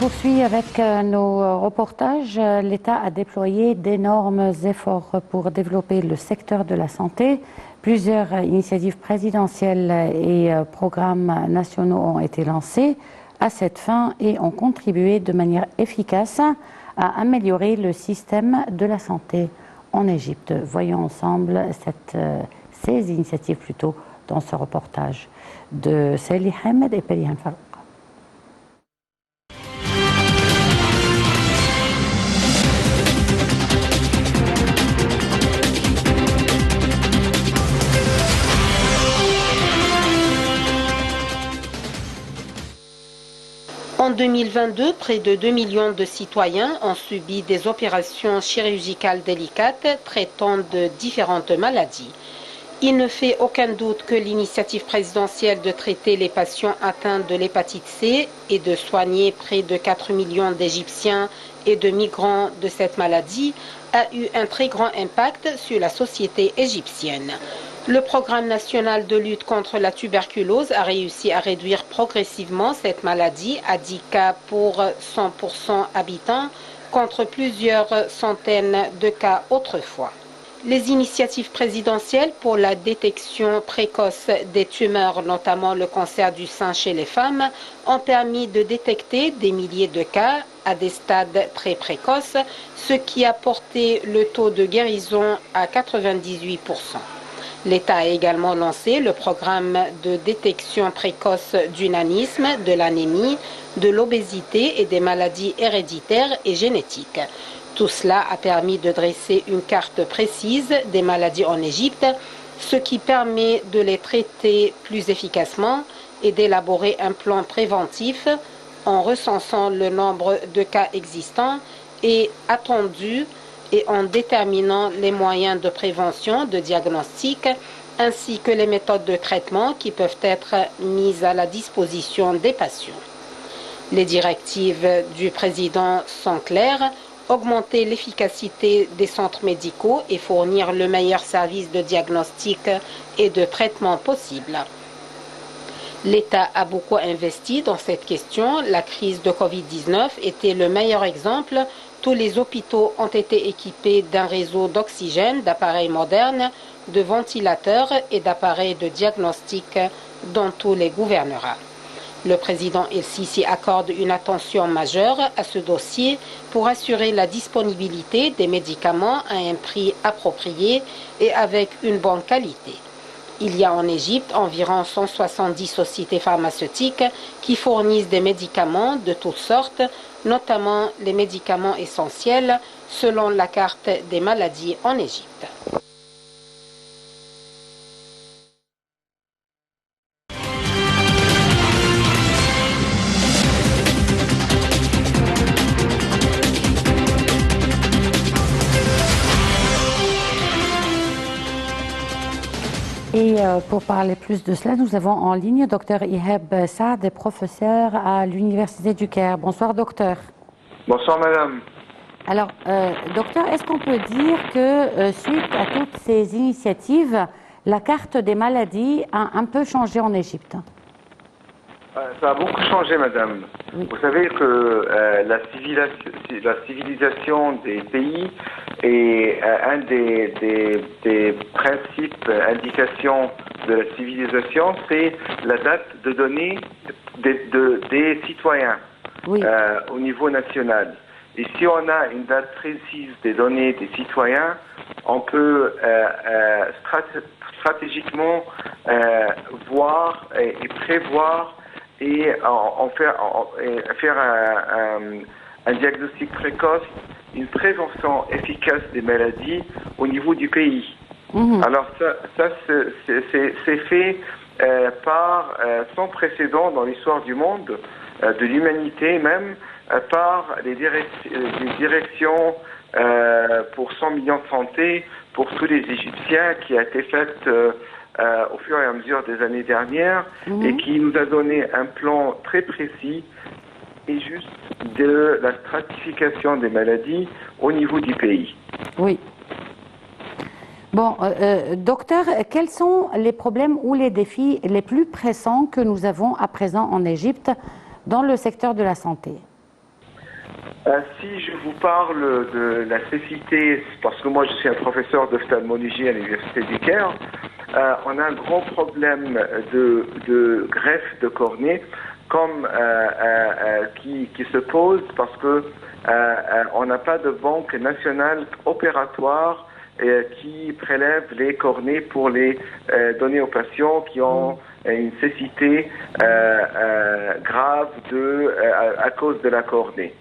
poursuit avec nos reportages. L'État a déployé d'énormes efforts pour développer le secteur de la santé. Plusieurs initiatives présidentielles et programmes nationaux ont été lancés à cette fin et ont contribué de manière efficace à améliorer le système de la santé en Égypte. Voyons ensemble ces initiatives plutôt dans ce reportage de Salih Hamed et Perihan Farouk. En 2022, près de 2 millions de citoyens ont subi des opérations chirurgicales délicates traitant de différentes maladies. Il ne fait aucun doute que l'initiative présidentielle de traiter les patients atteints de l'hépatite C et de soigner près de 4 millions d'Égyptiens et de migrants de cette maladie a eu un très grand impact sur la société égyptienne. Le programme national de lutte contre la tuberculose a réussi à réduire progressivement cette maladie à 10 cas pour 100% habitants contre plusieurs centaines de cas autrefois. Les initiatives présidentielles pour la détection précoce des tumeurs, notamment le cancer du sein chez les femmes, ont permis de détecter des milliers de cas à des stades très précoces, ce qui a porté le taux de guérison à 98%. L'État a également lancé le programme de détection précoce du nanisme, de l'anémie, de l'obésité et des maladies héréditaires et génétiques. Tout cela a permis de dresser une carte précise des maladies en Égypte, ce qui permet de les traiter plus efficacement et d'élaborer un plan préventif en recensant le nombre de cas existants et attendus et en déterminant les moyens de prévention, de diagnostic, ainsi que les méthodes de traitement qui peuvent être mises à la disposition des patients. Les directives du président sont claires: augmenter l'efficacité des centres médicaux et fournir le meilleur service de diagnostic et de traitement possible. L'État a beaucoup investi dans cette question. La crise de Covid-19 était le meilleur exemple. Tous les hôpitaux ont été équipés d'un réseau d'oxygène, d'appareils modernes, de ventilateurs et d'appareils de diagnostic dans tous les gouvernorats. Le président El-Sisi accorde une attention majeure à ce dossier pour assurer la disponibilité des médicaments à un prix approprié et avec une bonne qualité. Il y a en Égypte environ 170 sociétés pharmaceutiques qui fournissent des médicaments de toutes sortes, notamment les médicaments essentiels, selon la carte des maladies en Égypte. Et pour parler plus de cela, nous avons en ligne Dr Ihab Saad, professeur à l'Université du Caire. Bonsoir, docteur. Bonsoir, madame. Alors, docteur, est-ce qu'on peut dire que suite à toutes ces initiatives, la carte des maladies a un peu changé en Égypte? Ça a beaucoup changé, madame. Oui. Vous savez que la civilisation des pays est un des principes, indications de la civilisation, c'est la date de données des citoyens, oui, au niveau national. Et si on a une date précise des données des citoyens, on peut stratégiquement voir et prévoir et faire un diagnostic précoce, une prévention efficace des maladies au niveau du pays. Mmh. Alors ça c'est fait sans précédent dans l'histoire du monde, de l'humanité même, par les directions pour 100 millions de santé pour tous les Égyptiens, qui a été faite au fur et à mesure des années dernières, et qui nous a donné un plan très précis et juste de la stratification des maladies au niveau du pays. Oui. Bon, docteur, quels sont les problèmes ou les défis les plus pressants que nous avons à présent en Égypte dans le secteur de la santé? Si je vous parle de la cécité, parce que moi je suis un professeur d'ophtalmologie à l'Université du Caire, on a un grand problème de greffe de cornée qui se pose parce que on n'a pas de banque nationale opératoire qui prélève les cornées pour les donner aux patients qui ont une cécité grave à cause de la cornée.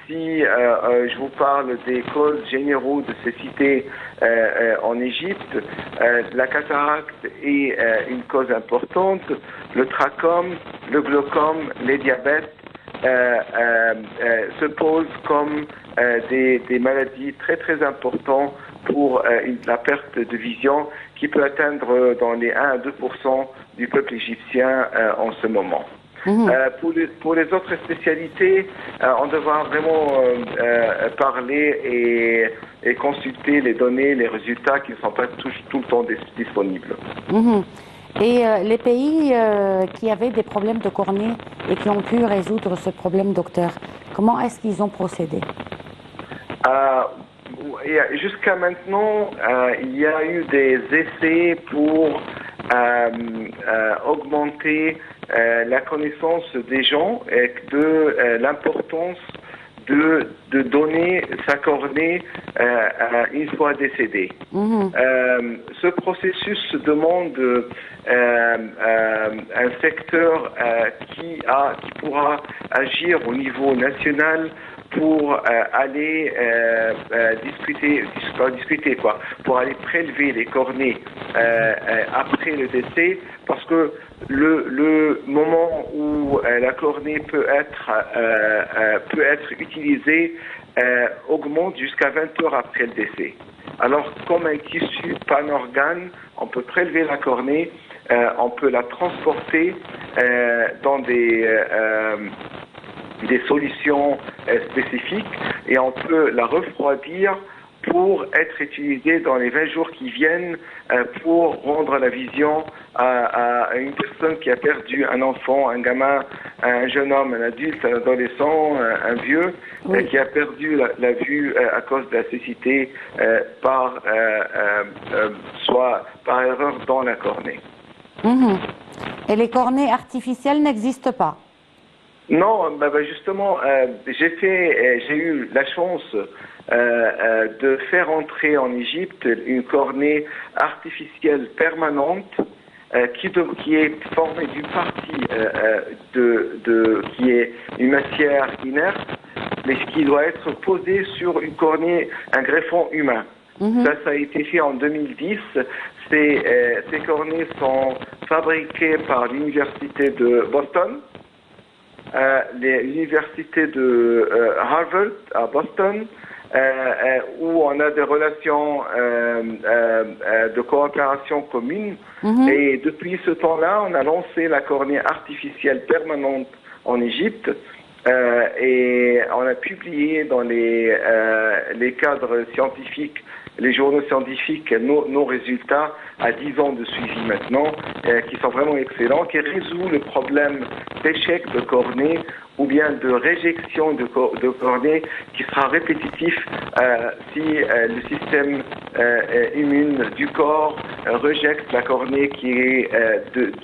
Si je vous parle des causes généraux de cécité en Égypte, la cataracte est une cause importante, le trachome, le glaucome, les diabètes se posent comme des maladies très très importantes pour la perte de vision qui peut atteindre dans les 1 à 2% du peuple égyptien en ce moment. Pour les autres spécialités, on devra vraiment parler et consulter les données, les résultats qui ne sont pas tout le temps disponibles. Et les pays qui avaient des problèmes de cornée et qui ont pu résoudre ce problème, docteur, comment est-ce qu'ils ont procédé? Jusqu'à maintenant, il y a eu des essais pour augmenter la connaissance des gens et de l'importance de donner sa cornée une fois décédé. Ce processus demande un secteur qui pourra agir au niveau national pour aller pour aller prélever les cornées après le décès, parce que le moment où la cornée peut être utilisée augmente jusqu'à 20 heures après le décès. Alors, comme un tissu, pas un organe, on peut prélever la cornée, on peut la transporter dans des solutions spécifiques et on peut la refroidir pour être utilisée dans les 20 jours qui viennent pour rendre la vision à une personne qui a perdu un enfant, un gamin, un jeune homme, un adulte, un adolescent, un vieux, qui a perdu la vue à cause de la cécité soit par erreur dans la cornée. Et les cornées artificielles n'existent pas? Non, justement, j'ai eu la chance de faire entrer en Égypte une cornée artificielle permanente qui est formée d'une partie qui est une matière inerte, mais qui doit être posée sur une cornée, un greffon humain. Ça a été fait en 2010. Ces cornées sont fabriquées par l'université de Boston, l'université de Harvard à Boston, où on a des relations de coopération communes. Et depuis ce temps-là, on a lancé la cornée artificielle permanente en Égypte. Et on a publié dans les cadres scientifiques, les journaux scientifiques, nos résultats à 10 ans de suivi maintenant, qui sont vraiment excellents, qui résout le problème d'échec de cornée ou bien de réjection de cornée qui sera répétitif si le système immune du corps rejette la cornée qui est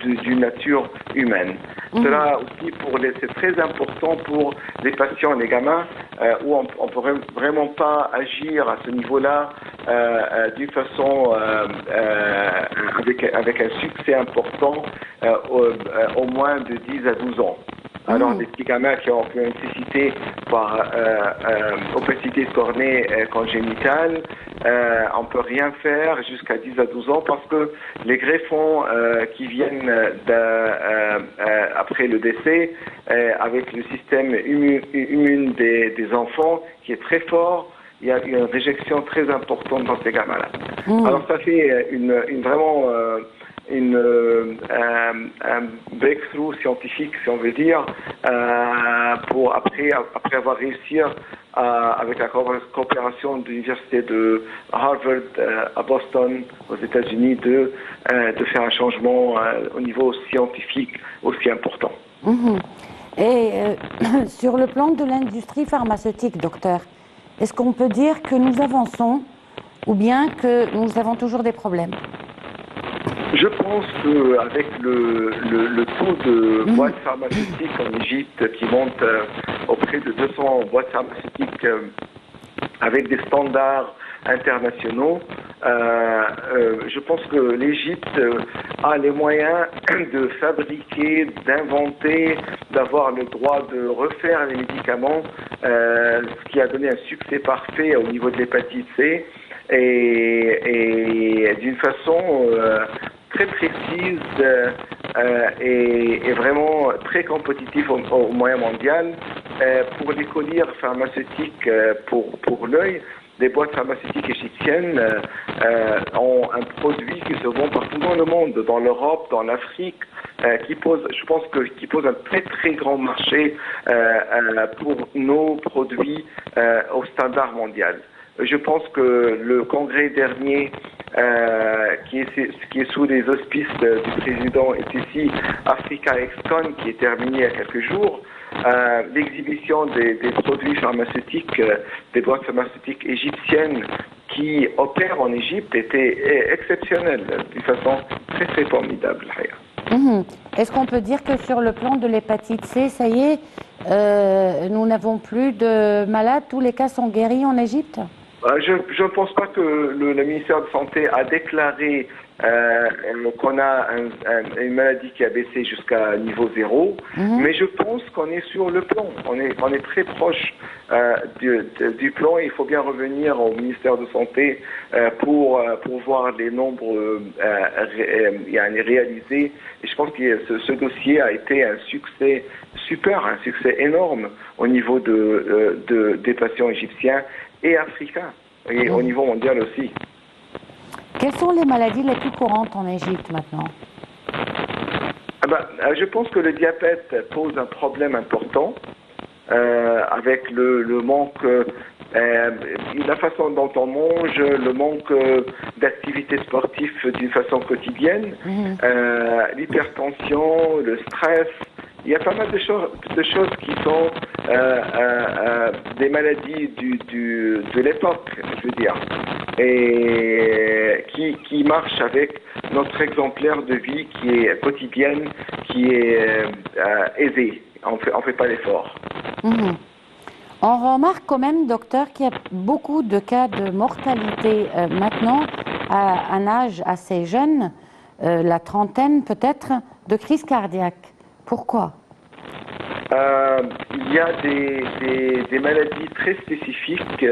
d'une nature humaine. Cela aussi c'est très important pour les patients, les gamins, où on ne peut vraiment pas agir à ce niveau-là d'une façon avec un succès important au moins de 10 à 12 ans. Alors, des petits gamins qui ont une cécité par opacité de cornée congénitale, on ne peut rien faire jusqu'à 10 à 12 ans parce que les greffons qui viennent après le décès, avec le système immune des enfants qui est très fort, il y a une réjection très importante dans ces gamins-là. Alors, ça fait vraiment un breakthrough scientifique, si on veut dire, pour après avoir réussi avec la coopération de l'université de Harvard à Boston, aux États-Unis, de faire un changement au niveau scientifique aussi important. Et sur le plan de l'industrie pharmaceutique, docteur, est-ce qu'on peut dire que nous avançons ou bien que nous avons toujours des problèmes? Je pense qu'avec le taux de boîtes pharmaceutiques en Égypte qui monte auprès de 200 boîtes pharmaceutiques avec des standards internationaux, je pense que l'Égypte a les moyens de fabriquer, d'inventer, d'avoir le droit de refaire les médicaments, ce qui a donné un succès parfait au niveau de l'hépatite C et d'une façon très précise et vraiment très compétitive au moyen mondial. Pour les colliers pharmaceutiques pour l'œil, les boîtes pharmaceutiques égyptiennes ont un produit qui se vend partout dans le monde, dans l'Europe, dans l'Afrique, qui pose un très très grand marché pour nos produits au standard mondial. Je pense que le congrès dernier, qui est sous les auspices du président ETC, Africa Excon, qui est terminé il y a quelques jours, l'exhibition des produits pharmaceutiques, des boîtes pharmaceutiques égyptiennes qui opèrent en Égypte était exceptionnelle, d'une façon très très formidable. Est-ce qu'on peut dire que sur le plan de l'hépatite C, ça y est, nous n'avons plus de malades, tous les cas sont guéris en Égypte? Je ne pense pas que le ministère de Santé a déclaré qu'on a une maladie qui a baissé jusqu'à niveau 0, mais je pense qu'on est sur le plan. On est très proche du plan. Il faut bien revenir au ministère de Santé pour voir les nombres réalisés. Et je pense que ce dossier a été un succès super, un succès énorme au niveau des patients égyptiens et africains, et au niveau mondial aussi. Quelles sont les maladies les plus courantes en Égypte maintenant? Je pense que le diabète pose un problème important avec le manque, la façon dont on mange, le manque d'activité sportive d'une façon quotidienne, l'hypertension, le stress. Il y a pas mal de choses qui sont des maladies de l'époque, je veux dire, et qui marchent avec notre exemplaire de vie qui est quotidienne, qui est aisée. On fait pas l'effort. On remarque quand même, docteur, qu'il y a beaucoup de cas de mortalité maintenant à un âge assez jeune, la trentaine peut-être, de crise cardiaque. Pourquoi? Il y a des maladies très spécifiques qui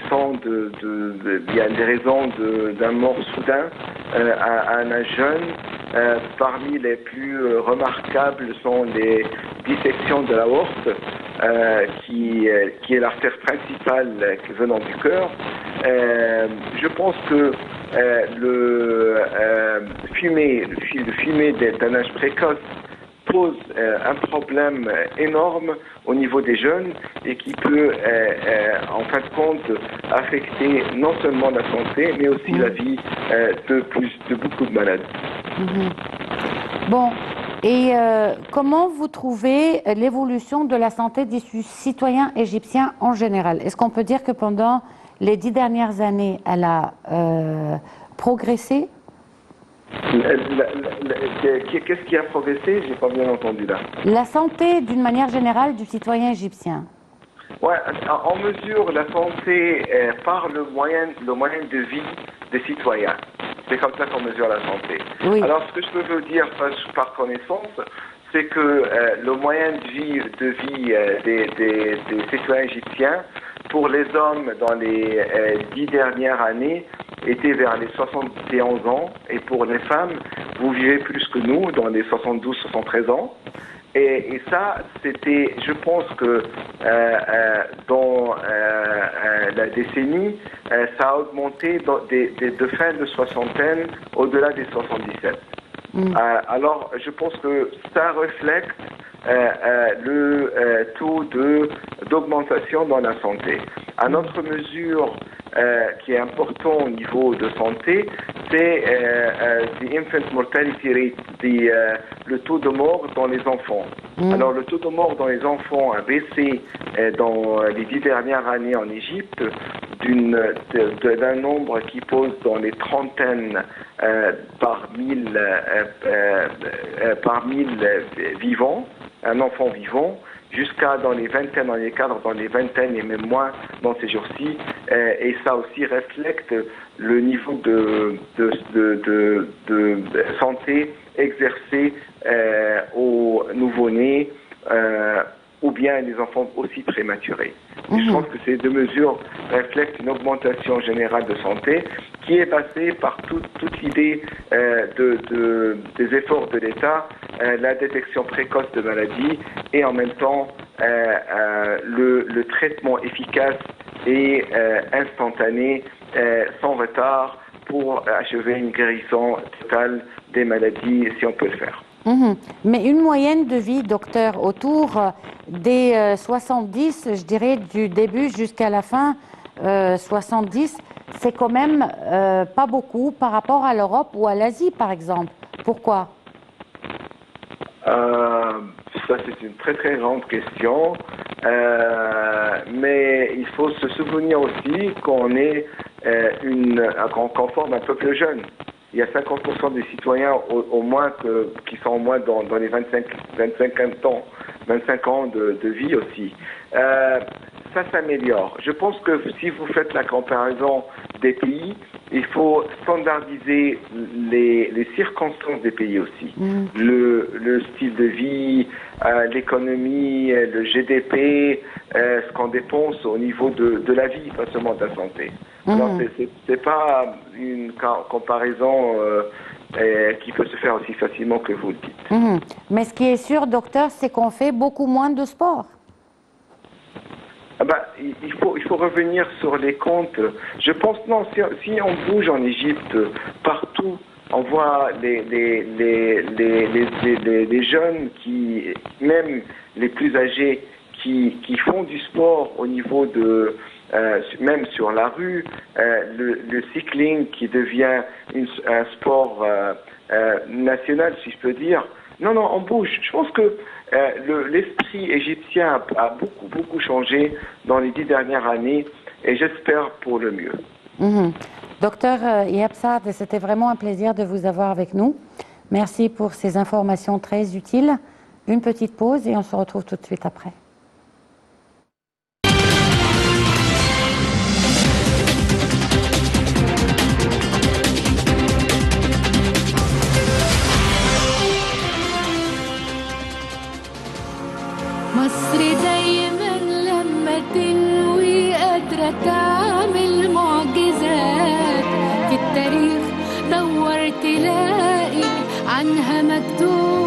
sont il y a des raisons d'un mort soudain à un âge jeune. Parmi les plus remarquables sont les dissections de l'aorte, qui est l'artère principale venant du cœur. Je pense que le fumer d'un âge précoce pose un problème énorme au niveau des jeunes et qui peut, en fin de compte, affecter non seulement la santé, mais aussi la vie de beaucoup de malades. Bon, et comment vous trouvez l'évolution de la santé des citoyens égyptiens en général? Est-ce qu'on peut dire que pendant les 10 dernières années, elle a progressé? Qu'est-ce qui a progressé? J'ai pas bien entendu là. La santé d'une manière générale du citoyen égyptien. Ouais, on mesure la santé par le moyen de vie des citoyens. C'est comme ça qu'on mesure la santé. Oui. Alors, ce que je peux vous dire par connaissance, c'est que le moyen de vie des citoyens égyptiens, pour les hommes dans les 10 dernières années, était vers les 71 ans, et pour les femmes, vous vivez plus que nous, dans les 72-73 ans. Et ça, c'était, je pense que dans la décennie, ça a augmenté de fin de soixantaine au-delà des 77. Alors, je pense que ça reflète le taux d'augmentation dans la santé. À notre mesure, qui est important au niveau de santé, c'est the infant mortality rate, le taux de mort dans les enfants. Alors le taux de mort dans les enfants a baissé dans les 10 dernières années en Égypte d'un nombre qui pose dans les trentaines par mille vivants, un enfant vivant, jusqu'à dans les vingtaines, dans les cadres, dans les vingtaines et même moins dans ces jours-ci. Et ça aussi reflète le niveau de santé exercé aux nouveau-nés ou bien les enfants aussi prématurés. Et je pense que ces deux mesures reflètent une augmentation générale de santé qui est basée par toute l'idée des efforts de l'État, la détection précoce de maladies et en même temps le traitement efficace et instantané, sans retard, pour achever une guérison totale des maladies, si on peut le faire. Mais une moyenne de vie, docteur, autour des 70, je dirais du début jusqu'à la fin, 70, c'est quand même pas beaucoup par rapport à l'Europe ou à l'Asie, par exemple. Pourquoi? Ça, c'est une très très grande question. Mais il faut se souvenir aussi qu'on forme un peuple jeune. Il y a 50% des citoyens au moins qui sont au moins dans les 25 ans de vie aussi. Ça s'améliore. Je pense que si vous faites la comparaison des pays, il faut standardiser les circonstances des pays aussi. Le style de vie, l'économie, le GDP, ce qu'on dépense au niveau de la vie, pas seulement de la santé. Alors c'est pas une comparaison qui peut se faire aussi facilement que vous le dites. Mais ce qui est sûr, docteur, c'est qu'on fait beaucoup moins de sport. Il faut revenir sur les comptes. Je pense non, si on bouge en Égypte partout, on voit les jeunes qui, même les plus âgés, qui font du sport au niveau de même sur la rue, le cycling qui devient un sport national, si je peux dire. Non, on bouge. Je pense que l'esprit égyptien a beaucoup changé dans les 10 dernières années et j'espère pour le mieux. Docteur Ihab Saad, c'était vraiment un plaisir de vous avoir avec nous. Merci pour ces informations très utiles. Une petite pause et on se retrouve tout de suite après. مصر دايما لما تنوي قادرة تعمل معجزات في التاريخ دور تلاقي عنها مكتوب